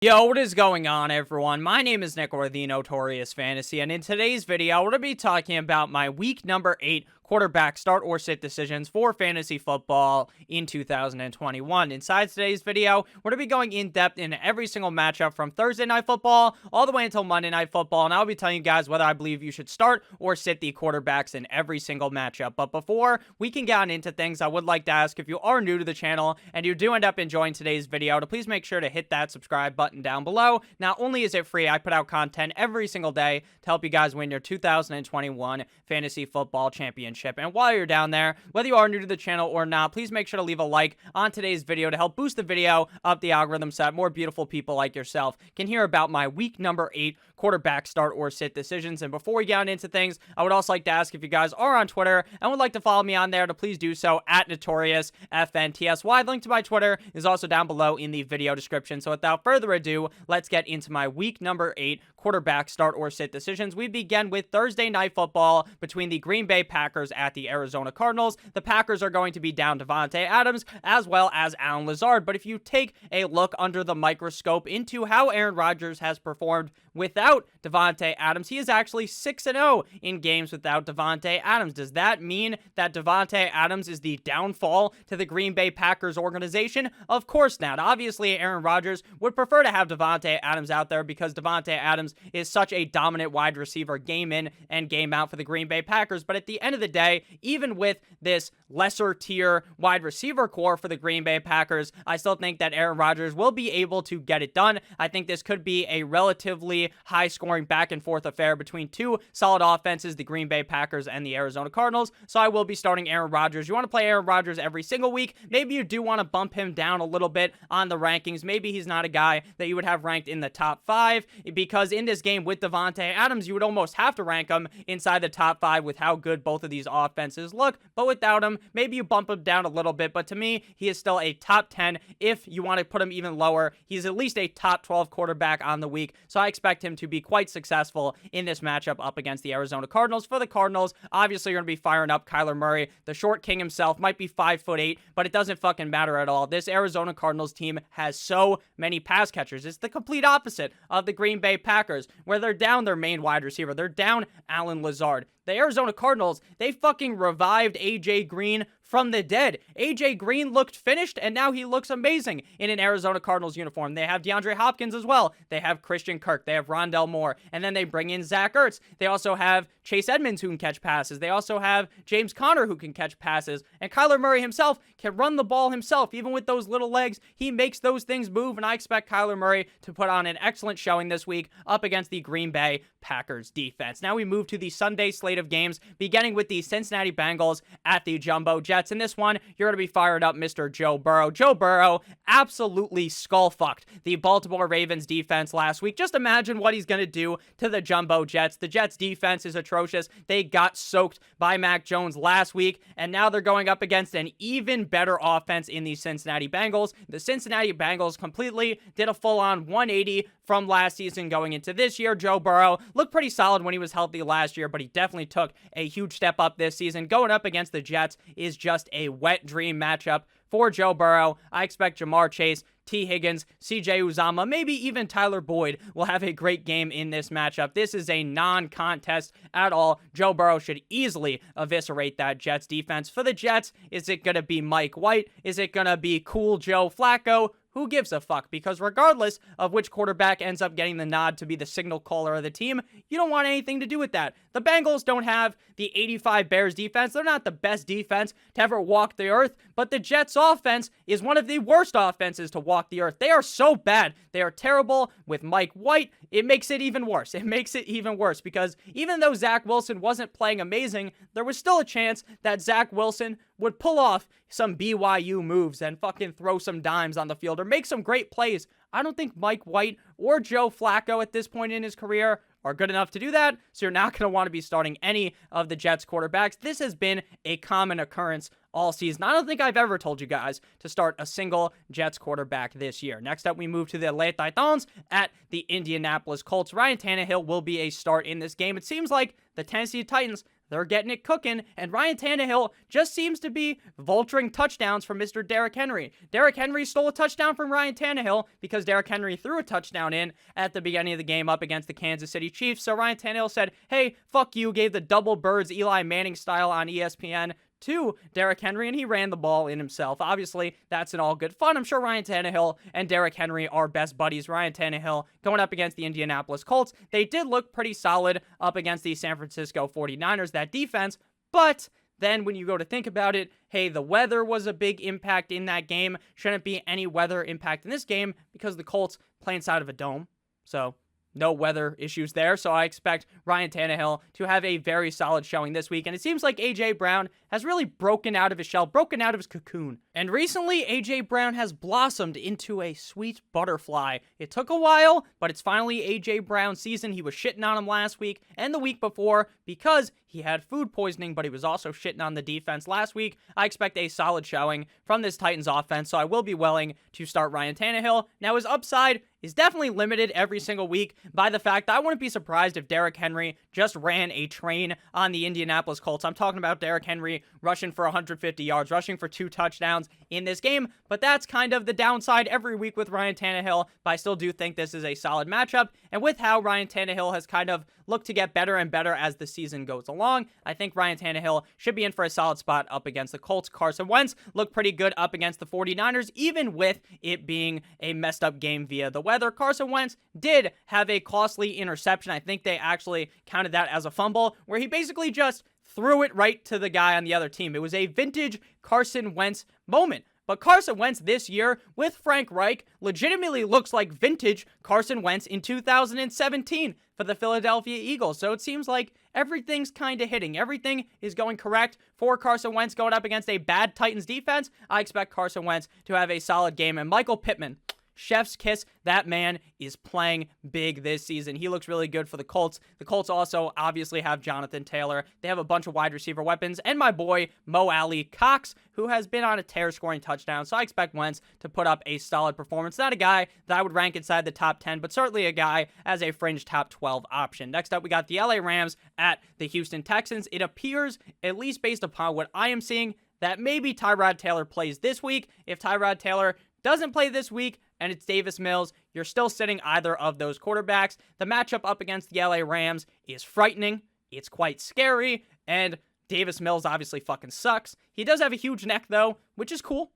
Yo, what is going on, everyone? My name is Nick, or the Notorious Fantasy, and in today's video, we're going to be talking about my week number 8 quarterback start or sit decisions for fantasy football in 2021. Inside today's video, we're going to be going in depth in every single matchup from Thursday Night Football all the way until Monday Night Football, and I'll be telling you guys whether I believe you should start or sit the quarterbacks in every single matchup. But before we can get on into things, I would like to ask, if you are new to the channel and you do end up enjoying today's video, to please make sure to hit that subscribe button down below. Not only is it free, I put out content every single day to help you guys win your 2021 Fantasy Football Championship. And while you're down there, whether you are new to the channel or not, please make sure to leave a like on today's video to help boost the video up the algorithm so that more beautiful people like yourself can hear about my week number 8 quarterback start or sit decisions. And before we get on into things, I would also like to ask, if you guys are on Twitter and would like to follow me on there, to please do so at NotoriousFNTSY. The link to my Twitter is also down below in the video description. So without further ado, let's get into my week number 8 quarterback start or sit decisions. We begin with Thursday Night Football between the Green Bay Packers at the Arizona Cardinals. The Packers are going to be down Davante Adams as well as Allen Lazard. But if you take a look under the microscope into how Aaron Rodgers has performed without Davante Adams, he is actually 6-0 in games without Davante Adams. Does that mean that Davante Adams is the downfall to the Green Bay Packers organization? Of course not. Obviously, Aaron Rodgers would prefer to have Davante Adams out there because Davante Adams is such a dominant wide receiver game in and game out for the Green Bay Packers. But at the end of the day, even with this lesser tier wide receiver core for the Green Bay Packers, I still think that Aaron Rodgers will be able to get it done. I think this could be a relatively high-scoring back-and-forth affair between two solid offenses, the Green Bay Packers and the Arizona Cardinals. So I will be starting Aaron Rodgers. You want to play Aaron Rodgers every single week. Maybe you do want to bump him down a little bit on the rankings. Maybe he's not a guy that you would have ranked in the top 5, because in this game with Davante Adams, you would almost have to rank him inside the top 5 with how good both of these offenses look. But without him, maybe you bump him down a little bit. But to me, he is still a top 10. If you want to put him even lower, he's at least a top 12 quarterback on the week. So I expect him to be quite successful in this matchup up against the Arizona Cardinals. For the Cardinals, obviously you're going to be firing up Kyler Murray. The short king himself might be 5'8", but it doesn't fucking matter at all. This Arizona Cardinals team has so many pass catchers. It's the complete opposite of the Green Bay Packers, where they're down their main wide receiver. They're down Allen Lazard. The Arizona Cardinals, they fucking revived AJ Green from the dead. AJ Green looked finished, and now he looks amazing in an Arizona Cardinals uniform. They have DeAndre Hopkins as well. They have Christian Kirk. They have Rondell Moore. And then they bring in Zach Ertz. They also have Chase Edmonds, who can catch passes. They also have James Conner, who can catch passes. And Kyler Murray himself can run the ball himself. Even with those little legs, he makes those things move, and I expect Kyler Murray to put on an excellent showing this week up against the Green Bay Packers defense. Now we move to the Sunday slate of games, beginning with the Cincinnati Bengals at the Jumbo Jets. In this one, you're going to be firing up Mr. Joe Burrow. Joe Burrow absolutely skull-fucked the Baltimore Ravens defense last week. Just imagine what he's going to do to the Jumbo Jets. The Jets defense is atrocious. They got soaked by Mac Jones last week, and now they're going up against an even better offense in the Cincinnati Bengals. The Cincinnati Bengals completely did a full-on 180 from last season going into this year. Joe Burrow looked pretty solid when he was healthy last year, but he definitely took a huge step up this season. Going up against the Jets is just a wet dream matchup for Joe Burrow. I expect Jamar Chase, T. Higgins, CJ Uzomah, maybe even Tyler Boyd will have a great game in this matchup. This is a non-contest at all. Joe Burrow should easily eviscerate that Jets defense. For the Jets, is it going to be Mike White? Is it going to be cool Joe Flacco? Who gives a fuck? Because regardless of which quarterback ends up getting the nod to be the signal caller of the team, you don't want anything to do with that. The Bengals don't have the 85 Bears defense. They're not the best defense to ever walk the earth, but the Jets offense is one of the worst offenses to walk the earth. They are so bad. They are terrible. With Mike White, it makes it even worse. It makes it even worse because even though Zach Wilson wasn't playing amazing, there was still a chance that Zach Wilson would pull off some BYU moves and fucking throw some dimes on the field or make some great plays. I don't think Mike White or Joe Flacco at this point in his career are good enough to do that, so you're not going to want to be starting any of the Jets quarterbacks. This has been a common occurrence all season. I don't think I've ever told you guys to start a single Jets quarterback this year. Next up, we move to the Les Titans at the Indianapolis Colts. Ryan Tannehill will be a start in this game. It seems like the Tennessee Titans, they're getting it cooking, and Ryan Tannehill just seems to be vulturing touchdowns from Mr. Derrick Henry. Derrick Henry stole a touchdown from Ryan Tannehill because Derrick Henry threw a touchdown in at the beginning of the game up against the Kansas City Chiefs. So Ryan Tannehill said, hey, fuck you, gave the double birds Eli Manning style on ESPN to Derrick Henry, and he ran the ball in himself. Obviously, that's in all good fun. I'm sure Ryan Tannehill and Derrick Henry are best buddies. Ryan Tannehill going up against the Indianapolis Colts. They did look pretty solid up against the San Francisco 49ers, that defense, but then when you go to think about it, hey, the weather was a big impact in that game. Shouldn't be any weather impact in this game because the Colts play inside of a dome. So no weather issues there, so I expect Ryan Tannehill to have a very solid showing this week. And it seems like A.J. Brown has really broken out of his shell, broken out of his cocoon. And recently, A.J. Brown has blossomed into a sweet butterfly. It took a while, but it's finally A.J. Brown's season. He was shitting on him last week and the week before because he had food poisoning, but he was also shitting on the defense last week. I expect a solid showing from this Titans offense, so I will be willing to start Ryan Tannehill. Now, his upside is definitely limited every single week by the fact that I wouldn't be surprised if Derrick Henry just ran a train on the Indianapolis Colts. I'm talking about Derrick Henry rushing for 150 yards, rushing for 2 touchdowns in this game, but that's kind of the downside every week with Ryan Tannehill, but I still do think this is a solid matchup, and with how Ryan Tannehill has kind of looked to get better and better as the season goes along, I think Ryan Tannehill should be in for a solid spot up against the Colts. Carson Wentz looked pretty good up against the 49ers, even with it being a messed up game via the weather. Carson Wentz did have a costly interception. I think they actually counted that as a fumble, where he basically just threw it right to the guy on the other team. It was a vintage Carson Wentz moment. But Carson Wentz this year with Frank Reich legitimately looks like vintage Carson Wentz in 2017 for the Philadelphia Eagles. So it seems like everything's kind of hitting. Everything is going correct for Carson Wentz going up against a bad Titans defense. I expect Carson Wentz to have a solid game. And Michael Pittman, chef's kiss, that man is playing big this season. He looks really good for the Colts. The Colts also obviously have Jonathan Taylor. They have a bunch of wide receiver weapons, and my boy Mo Alley Cox, who has been on a tear scoring touchdowns. So I expect Wentz to put up a solid performance. Not a guy that I would rank inside the top 10, but certainly a guy as a fringe top 12 option. Next up, we got the LA Rams at the Houston Texans. It appears, at least based upon what I am seeing, that maybe Tyrod Taylor plays this week. If Tyrod Taylor doesn't play this week, and it's Davis Mills, you're still sitting either of those quarterbacks. The matchup up against the LA Rams is frightening. It's quite scary, and Davis Mills obviously fucking sucks. He does have a huge neck, though, which is cool.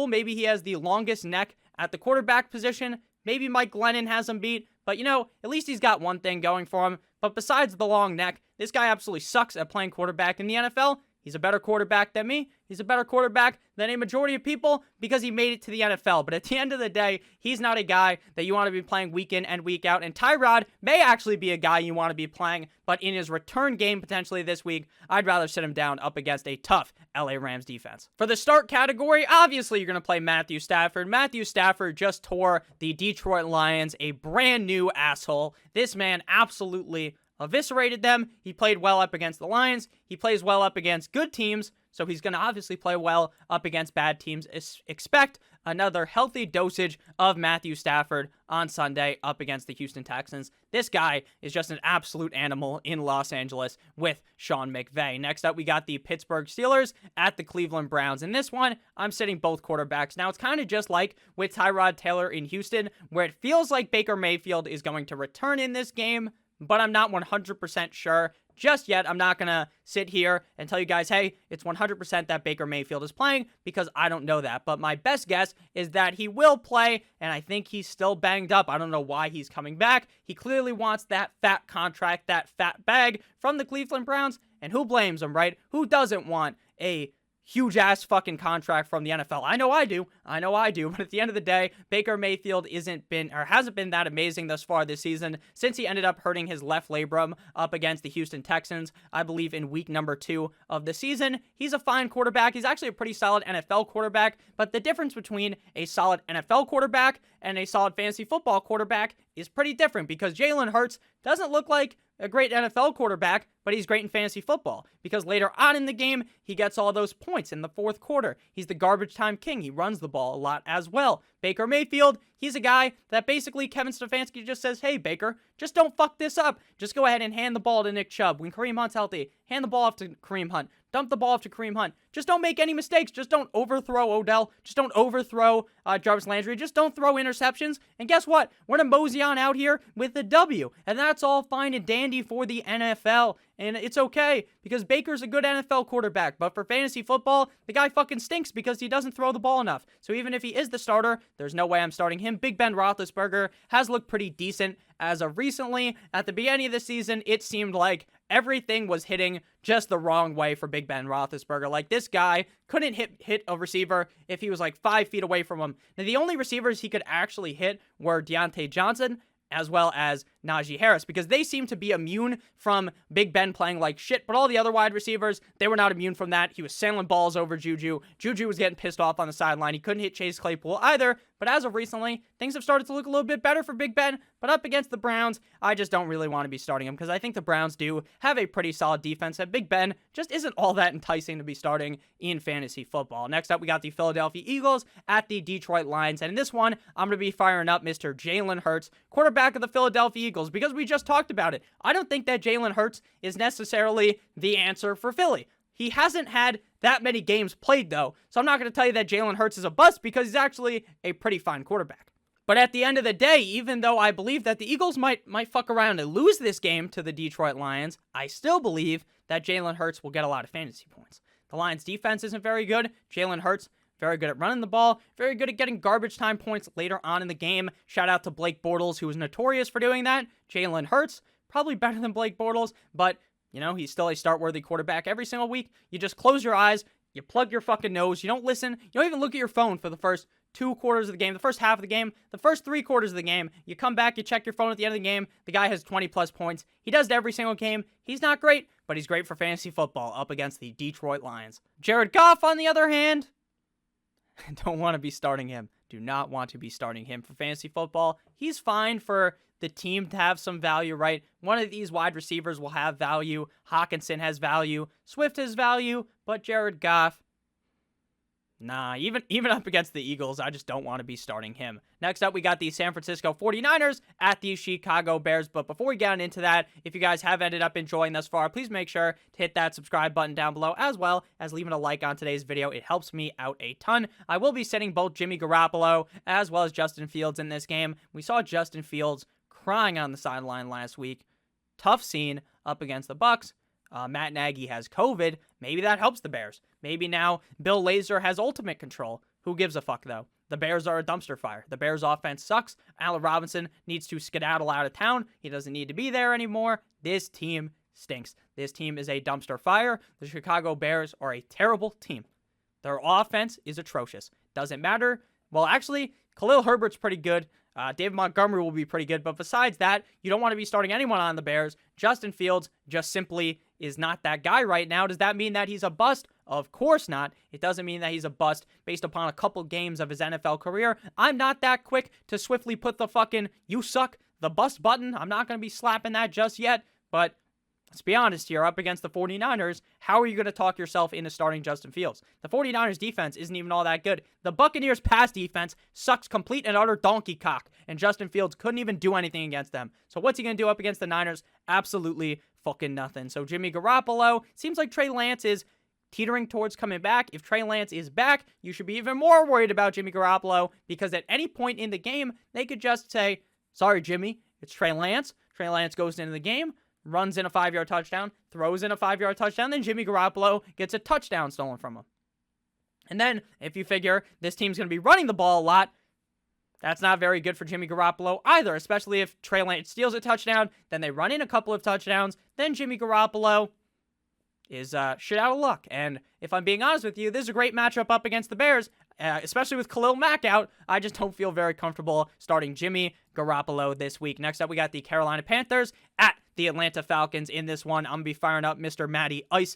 Maybe he has the longest neck at the quarterback position. Maybe Mike Glennon has him beat, but at least he's got one thing going for him. But besides the long neck, this guy absolutely sucks at playing quarterback in the NFL. He's a better quarterback than me. He's a better quarterback than a majority of people because he made it to the NFL. But at the end of the day, he's not a guy that you want to be playing week in and week out. And Tyrod may actually be a guy you want to be playing, but in his return game potentially this week, I'd rather sit him down up against a tough LA Rams defense. For the start category, obviously you're going to play Matthew Stafford. Matthew Stafford just tore the Detroit Lions a brand new asshole. This man absolutely eviscerated them. He played well up against the Lions. He plays well up against good teams, so he's going to obviously play well up against bad teams. Expect another healthy dosage of Matthew Stafford on Sunday up against the Houston Texans. This guy is just an absolute animal in Los Angeles with Sean McVay. Next up, we got the Pittsburgh Steelers at the Cleveland Browns. In this one, I'm sitting both quarterbacks. Now, it's kind of just like with Tyrod Taylor in Houston, where it feels like Baker Mayfield is going to return in this game, but I'm not 100% sure just yet. I'm not going to sit here and tell you guys, hey, it's 100% that Baker Mayfield is playing, because I don't know that. But my best guess is that he will play, and I think he's still banged up. I don't know why he's coming back. He clearly wants that fat contract, that fat bag from the Cleveland Browns, and who blames him, right? Who doesn't want a huge-ass fucking contract from the NFL? I know I do, but at the end of the day, Baker Mayfield hasn't been that amazing thus far this season, since he ended up hurting his left labrum up against the Houston Texans, I believe in week number 2 of the season. He's a fine quarterback. He's actually a pretty solid NFL quarterback, but the difference between a solid NFL quarterback and a solid fantasy football quarterback is pretty different, because Jalen Hurts doesn't look like a great NFL quarterback, but he's great in fantasy football because later on in the game, he gets all those points in the fourth quarter. He's the garbage time king. He runs the ball a lot as well. Baker Mayfield, he's a guy that basically Kevin Stefanski just says, hey, Baker, just don't fuck this up. Just go ahead and hand the ball to Nick Chubb. When Kareem Hunt's healthy, hand the ball off to Kareem Hunt. Dump the ball off to Kareem Hunt. Just don't make any mistakes. Just don't overthrow Odell. Just don't overthrow Jarvis Landry. Just don't throw interceptions. And guess what? We're going to mosey on out here with the W. And that's all fine and dandy for the NFL. And it's okay because Baker's a good NFL quarterback. But for fantasy football, the guy fucking stinks because he doesn't throw the ball enough. So even if he is the starter, there's no way I'm starting him. Big Ben Roethlisberger has looked pretty decent as of recently. At the beginning of the season, it seemed like everything was hitting just the wrong way for Big Ben Roethlisberger. Like, this guy couldn't hit a receiver if he was like 5 feet away from him. Now, the only receivers he could actually hit were Deontay Johnson as well as Najee Harris, because they seem to be immune from Big Ben playing like shit, but all the other wide receivers, they were not immune from that. He was sailing balls over Juju. Juju was getting pissed off on the sideline. He couldn't hit Chase Claypool either, but as of recently, things have started to look a little bit better for Big Ben, but up against the Browns, I just don't really want to be starting him, because I think the Browns do have a pretty solid defense, and Big Ben just isn't all that enticing to be starting in fantasy football. Next up, we got the Philadelphia Eagles at the Detroit Lions, and in this one, I'm going to be firing up Mr. Jalen Hurts, quarterback of the Philadelphia Eagles, because we just talked about it. I don't think that Jalen Hurts is necessarily the answer for Philly. He hasn't had that many games played, though, so I'm not going to tell you that Jalen Hurts is a bust because he's actually a pretty fine quarterback. But at the end of the day, even though I believe that the Eagles might fuck around and lose this game to the Detroit Lions, I still believe that Jalen Hurts will get a lot of fantasy points. The Lions' defense isn't very good. Jalen Hurts, very good at running the ball, very good at getting garbage time points later on in the game. Shout out to Blake Bortles, who was notorious for doing that. Jalen Hurts, probably better than Blake Bortles, but, you know, he's still a start-worthy quarterback every single week. You just close your eyes, you plug your fucking nose, you don't listen, you don't even look at your phone for the first 2 quarters of the game, the first half of the game, the first 3 quarters of the game. You come back, you check your phone at the end of the game, the guy has 20-plus points. He does it every single game. He's not great, but he's great for fantasy football up against the Detroit Lions. Jared Goff, on the other hand, don't want to be starting him. Do not want to be starting him for fantasy football. He's fine for the team to have some value, right? One of these wide receivers will have value. Hawkinson has value. Swift has value. But Jared Goff, nah, even up against the Eagles, I just don't want to be starting him. Next up, we got the San Francisco 49ers at the Chicago Bears. But before we get into that, if you guys have ended up enjoying thus far, please make sure to hit that subscribe button down below, as well as leaving a like on today's video. It helps me out a ton. I will be sitting both Jimmy Garoppolo as well as Justin Fields in this game. We saw Justin Fields crying on the sideline last week. Tough scene up against the Bucs. Matt Nagy has COVID. Maybe that helps the Bears. Maybe now Bill Lazor has ultimate control. Who gives a fuck, though? The Bears are a dumpster fire. The Bears' offense sucks. Allen Robinson needs to skedaddle out of town. He doesn't need to be there anymore. This team stinks. This team is a dumpster fire. The Chicago Bears are a terrible team. Their offense is atrocious. Doesn't matter. Well, actually, Khalil Herbert's pretty good. David Montgomery will be pretty good. But besides that, you don't want to be starting anyone on the Bears. Justin Fields just simply is not that guy right now. Does that mean that he's a bust? Of course not. It doesn't mean that he's a bust based upon a couple games of his NFL career. I'm not that quick to swiftly put the fucking "you suck" the bust button. I'm not going to be slapping that just yet. But let's be honest here, up against the 49ers, how are you going to talk yourself into starting Justin Fields? The 49ers defense isn't even all that good. The Buccaneers pass defense sucks complete and utter donkey cock, and Justin Fields couldn't even do anything against them. So what's he going to do up against the Niners? Absolutely fucking nothing. So Jimmy Garoppolo, seems like Trey Lance is teetering towards coming back. If Trey Lance is back, you should be even more worried about Jimmy Garoppolo, because at any point in the game, they could just say, sorry, Jimmy, it's Trey Lance. Trey Lance goes into the game, runs in a 5-yard touchdown, throws in a 5-yard touchdown, then Jimmy Garoppolo gets a touchdown stolen from him. And then, if you figure this team's going to be running the ball a lot, that's not very good for Jimmy Garoppolo either, especially if Trey Lance steals a touchdown, then they run in a couple of touchdowns, then Jimmy Garoppolo is shit out of luck. And if I'm being honest with you, this is a great matchup up against the Bears, especially with Khalil Mack out. I just don't feel very comfortable starting Jimmy Garoppolo this week. Next up, we got the Carolina Panthers at the Atlanta Falcons. In this one, I'm going to be firing up Mr. Matty Ice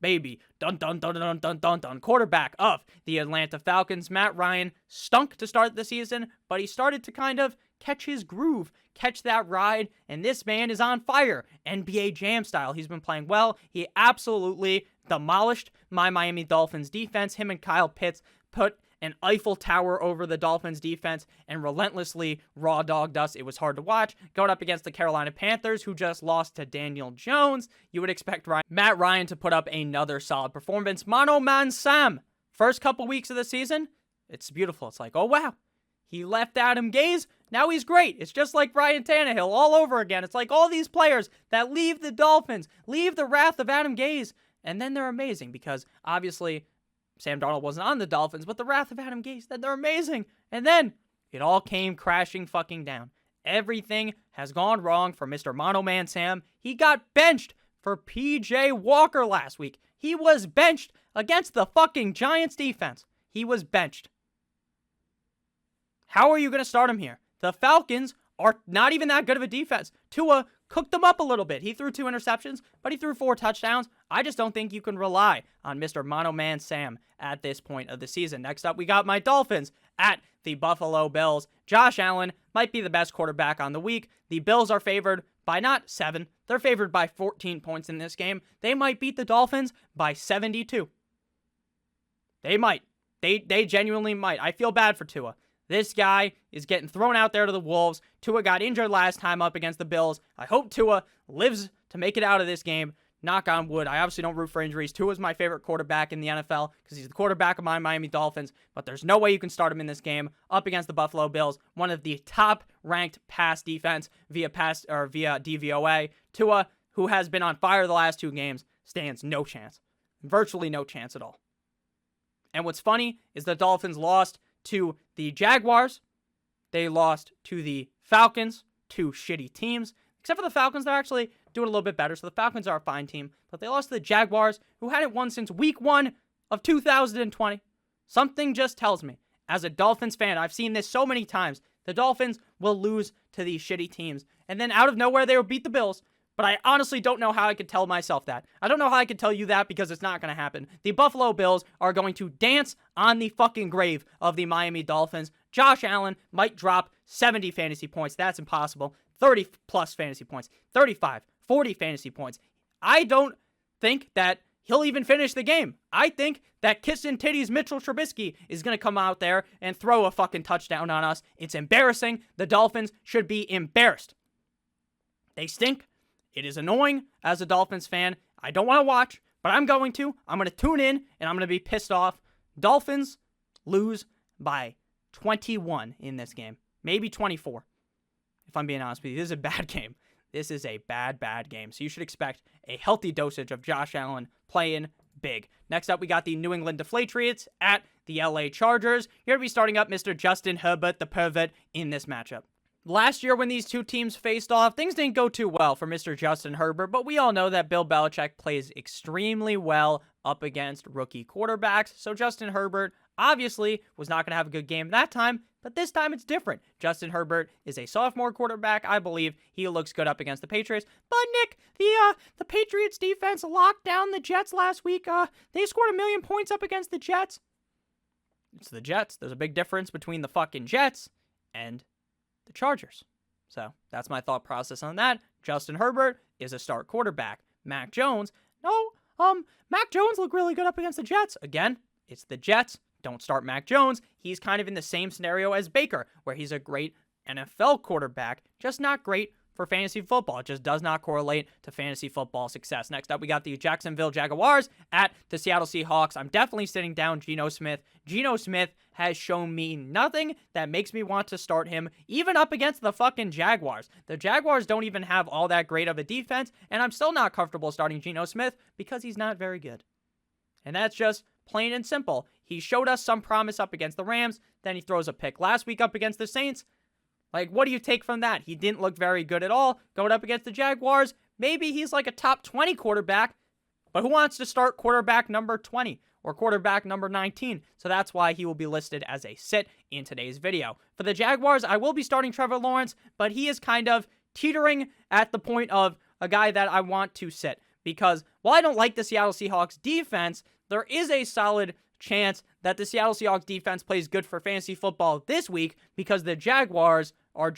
Baby. Dun, dun, dun, dun, dun, dun, dun. Quarterback of the Atlanta Falcons. Matt Ryan stunk to start the season, but he started to kind of catch his groove, catch that ride, and this man is on fire. NBA Jam style. He's been playing well. He absolutely demolished my Miami Dolphins defense. Him and Kyle Pitts put an Eiffel Tower over the Dolphins defense and relentlessly raw dogged us. It was hard to watch. Going up against the Carolina Panthers, who just lost to Daniel Jones, you would expect Matt Ryan to put up another solid performance. Mono Man Sam, first couple weeks of the season, it's beautiful. It's like, oh wow, he left Adam Gase, now he's great. It's just like Ryan Tannehill all over again. It's like all these players that leave the Dolphins, leave the wrath of Adam Gase, and then they're amazing because obviously Sam Darnold wasn't on the Dolphins, but the wrath of Adam Gase, then they're amazing. And then it all came crashing fucking down. Everything has gone wrong for Mr. Mono Man Sam. He got benched for PJ Walker last week. He was benched against the fucking Giants defense. He was benched. How are you going to start him here? The Falcons are not even that good of a defense. Tua cooked them up a little bit. He threw 2 interceptions, but he threw 4 touchdowns. I just don't think you can rely on Mr. Mono Man Sam at this point of the season. Next up, we got my Dolphins at the Buffalo Bills. Josh Allen might be the best quarterback on the week. The Bills are favored by not 7. They're favored by 14 points in this game. They might beat the Dolphins by 72. They might. They genuinely might. I feel bad for Tua. This guy is getting thrown out there to the Wolves. Tua got injured last time up against the Bills. I hope Tua lives to make it out of this game. Knock on wood. I obviously don't root for injuries. Tua's my favorite quarterback in the NFL because he's the quarterback of my Miami Dolphins, but there's no way you can start him in this game up against the Buffalo Bills, one of the top-ranked pass defense via DVOA. Tua, who has been on fire the last 2 games, stands no chance. Virtually no chance at all. And what's funny is the Dolphins lost to the Jaguars. They lost to the Falcons, 2 shitty teams. Except for the Falcons, they're actually doing a little bit better. So the Falcons are a fine team. But they lost to the Jaguars, who hadn't won since week 1 of 2020. Something just tells me, as a Dolphins fan, I've seen this so many times, the Dolphins will lose to these shitty teams. And then out of nowhere, they will beat the Bills. But I honestly don't know how I could tell myself that. I don't know how I could tell you that because it's not going to happen. The Buffalo Bills are going to dance on the fucking grave of the Miami Dolphins. Josh Allen might drop 70 fantasy points. That's impossible. 30 plus fantasy points. 35, 40 fantasy points. I don't think that he'll even finish the game. I think that Kissing Titties Mitchell Trubisky is going to come out there and throw a fucking touchdown on us. It's embarrassing. The Dolphins should be embarrassed. They stink. It is annoying as a Dolphins fan. I don't want to watch, but I'm going to. I'm going to tune in, and I'm going to be pissed off. Dolphins lose by 21 in this game. Maybe 24, if I'm being honest with you. This is a bad game. This is a bad game. So you should expect a healthy dosage of Josh Allen playing big. Next up, we got the New England Patriots at the LA Chargers. You're going to be starting up Mr. Justin Herbert, the pervert, in this matchup. Last year when these 2 teams faced off, things didn't go too well for Mr. Justin Herbert, but we all know that Bill Belichick plays extremely well up against rookie quarterbacks, so Justin Herbert obviously was not going to have a good game that time, but this time it's different. Justin Herbert is a sophomore quarterback. I believe he looks good up against the Patriots, but Nick, the Patriots defense locked down the Jets last week. They scored 1 million points up against the Jets. It's the Jets. There's a big difference between the fucking Jets and the Chargers. So that's my thought process on that. Justin Herbert is a start quarterback. Mac Jones, Mac Jones looked really good up against the Jets. Again, it's the Jets. Don't start Mac Jones. He's kind of in the same scenario as Baker, where he's a great NFL quarterback, just not great for fantasy football. It just does not correlate to fantasy football success. Next up, we got the Jacksonville Jaguars at the Seattle Seahawks. I'm definitely sitting down Geno Smith. Geno Smith has shown me nothing that makes me want to start him, even up against the fucking Jaguars. The Jaguars don't even have all that great of a defense, and I'm still not comfortable starting Geno Smith because he's not very good. And that's just plain and simple. He showed us some promise up against the Rams, then he throws a pick last week up against the Saints. Like, what do you take from that? He didn't look very good at all going up against the Jaguars. Maybe he's like a top 20 quarterback, but who wants to start quarterback number 20 or quarterback number 19? So that's why he will be listed as a sit in today's video. For the Jaguars, I will be starting Trevor Lawrence, but he is kind of teetering at the point of a guy that I want to sit. Because while I don't like the Seattle Seahawks defense, there is a solid chance that the Seattle Seahawks defense plays good for fantasy football this week because the Jaguars are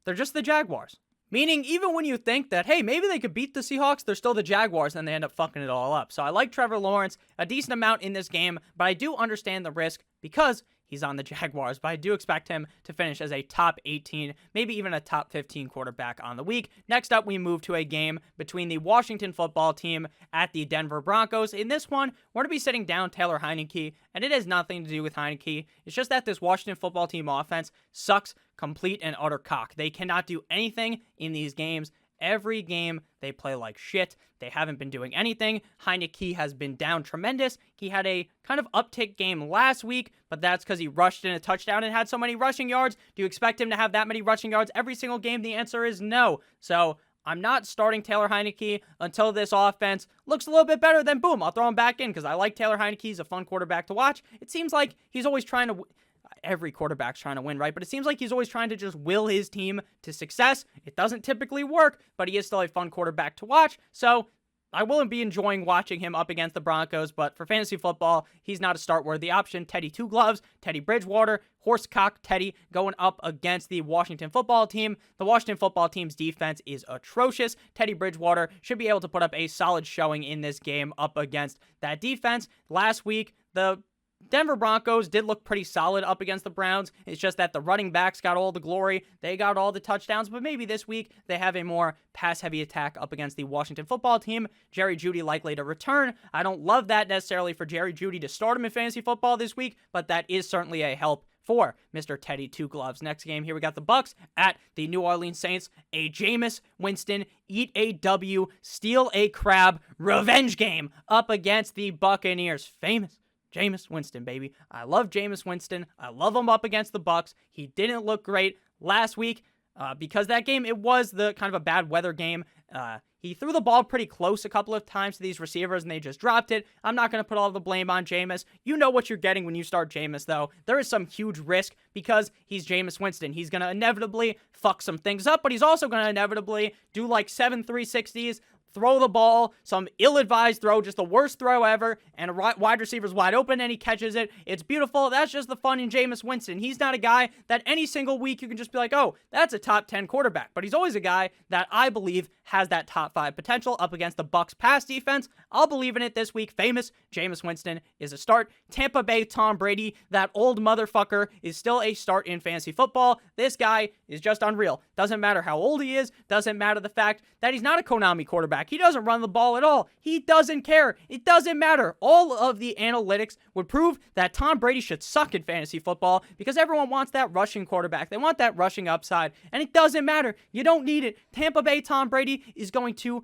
they're just the Jaguars. Meaning, even when you think that, hey, maybe they could beat the Seahawks, they're still the Jaguars, and they end up fucking it all up. So I like Trevor Lawrence a decent amount in this game, but I do understand the risk because he's on the Jaguars. But I do expect him to finish as a top 18, maybe even a top 15 quarterback on the week. Next up, we move to a game between the Washington football team at the Denver Broncos. In this one, we're going to be sitting down Taylor Heinicke, and it has nothing to do with Heinicke. It's just that this Washington football team offense sucks complete and utter cock. They cannot do anything in these games. Every game, they play like shit. They haven't been doing anything. Heinicke has been down tremendous. He had a kind of uptick game last week, but that's because he rushed in a touchdown and had so many rushing yards. Do you expect him to have that many rushing yards every single game? The answer is no. So I'm not starting Taylor Heinicke until this offense looks a little bit better. Then boom, I'll throw him back in because I like Taylor Heinicke. He's a fun quarterback to watch. It seems like he's always trying to every quarterback's trying to win, right? But it seems like he's always trying to just will his team to success. It doesn't typically work, but he is still a fun quarterback to watch. So I will be enjoying watching him up against the Broncos, but for fantasy football, he's not a start-worthy option. Teddy Two Gloves, Teddy Bridgewater, Horsecock Teddy going up against the Washington football team. The Washington football team's defense is atrocious. Teddy Bridgewater should be able to put up a solid showing in this game up against that defense. Last week, the Denver Broncos did look pretty solid up against the Browns. It's just that the running backs got all the glory. They got all the touchdowns, but maybe this week they have a more pass-heavy attack up against the Washington football team. Jerry Jeudy likely to return. I don't love that necessarily for Jerry Jeudy to start him in fantasy football this week, but that is certainly a help for Mr. Teddy Two Gloves. Next game here, we got the Bucs at the New Orleans Saints. A Jameis Winston eat a W, steal a crab, revenge game up against the Buccaneers. Famous Jameis Winston, baby. I love Jameis Winston. I love him up against the Bucs. He didn't look great last week because that game, it was the kind of a bad weather game. He threw the ball pretty close a couple of times to these receivers, and they just dropped it. I'm not going to put all the blame on Jameis. You know what you're getting when you start Jameis, though. There is some huge risk because he's Jameis Winston. He's going to inevitably fuck some things up, but he's also going to inevitably do like 7 360s, throw the ball, some ill-advised throw, just the worst throw ever, and a wide receiver's wide open, and he catches it. It's beautiful. That's just the fun in Jameis Winston. He's not a guy that any single week you can just be like, oh, that's a top 10 quarterback. But he's always a guy that I believe has that top 5 potential up against the Bucs pass defense. I'll believe in it this week. Famous Jameis Winston is a start. Tampa Bay Tom Brady, that old motherfucker, is still a start in fantasy football. This guy is just unreal. Doesn't matter how old he is. Doesn't matter the fact that he's not a Konami quarterback. He doesn't run the ball at all. He doesn't care. It doesn't matter. All of the analytics would prove that Tom Brady should suck in fantasy football because everyone wants that rushing quarterback. They want that rushing upside, and it doesn't matter. You don't need it. Tampa Bay Tom Brady is going to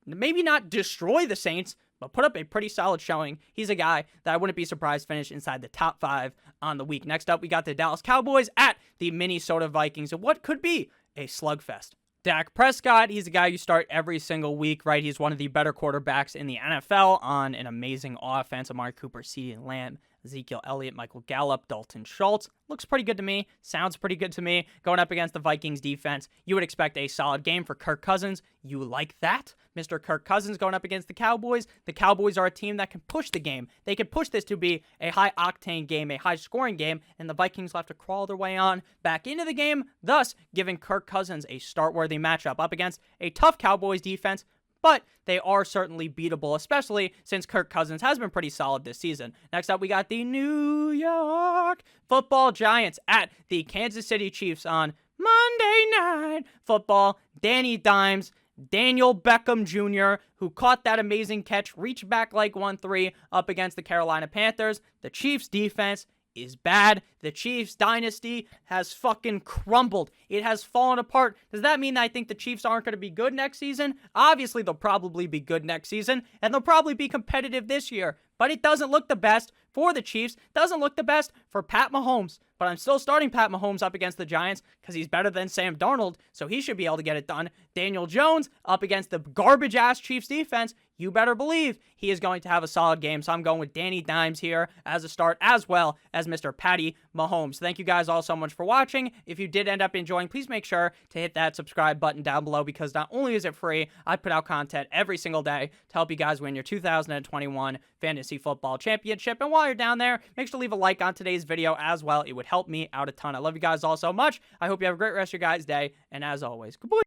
maybe not destroy the Saints, but put up a pretty solid showing. He's a guy that I wouldn't be surprised finish inside the top 5 on the week. Next up, we got the Dallas Cowboys at the Minnesota Vikings, and what could be a slugfest. Dak Prescott, he's a guy you start every single week, right? He's one of the better quarterbacks in the NFL on an amazing offense. Amari Cooper, CeeDee Lamb, Ezekiel Elliott, Michael Gallup, Dalton Schultz. Looks pretty good to me. Sounds pretty good to me. Going up against the Vikings defense, you would expect a solid game for Kirk Cousins. You like that? Mr. Kirk Cousins going up against the Cowboys. The Cowboys are a team that can push the game. They can push this to be a high-octane game, a high-scoring game, and the Vikings will have to crawl their way on back into the game, thus giving Kirk Cousins a start-worthy matchup up against a tough Cowboys defense. But they are certainly beatable, especially since Kirk Cousins has been pretty solid this season. Next up, we got the New York Football Giants at the Kansas City Chiefs on Monday Night Football. Danny Dimes, Daniel Beckham Jr., who caught that amazing catch, reached back like 1-3 up against the Carolina Panthers. The Chiefs' defense is bad. The Chiefs dynasty has fucking crumbled. It has fallen apart. Does that mean that I think the Chiefs aren't going to be good next season? Obviously, they'll probably be good next season, and they'll probably be competitive this year. But it doesn't look the best for the Chiefs. Doesn't look the best for Pat Mahomes. But I'm still starting Pat Mahomes up against the Giants because he's better than Sam Darnold, so he should be able to get it done. Daniel Jones up against the garbage-ass Chiefs defense. you better believe he is going to have a solid game. So I'm going with Danny Dimes here as a start, as well as Mr. Patty Mahomes. Thank you guys all so much for watching. If you did end up enjoying, please make sure to hit that subscribe button down below, because not only is it free, I put out content every single day to help you guys win your 2021 Fantasy Football Championship. And while you're down there, make sure to leave a like on today's video as well. It would help me out a ton. I love you guys all so much. I hope you have a great rest of your guys' day. And as always, good boy.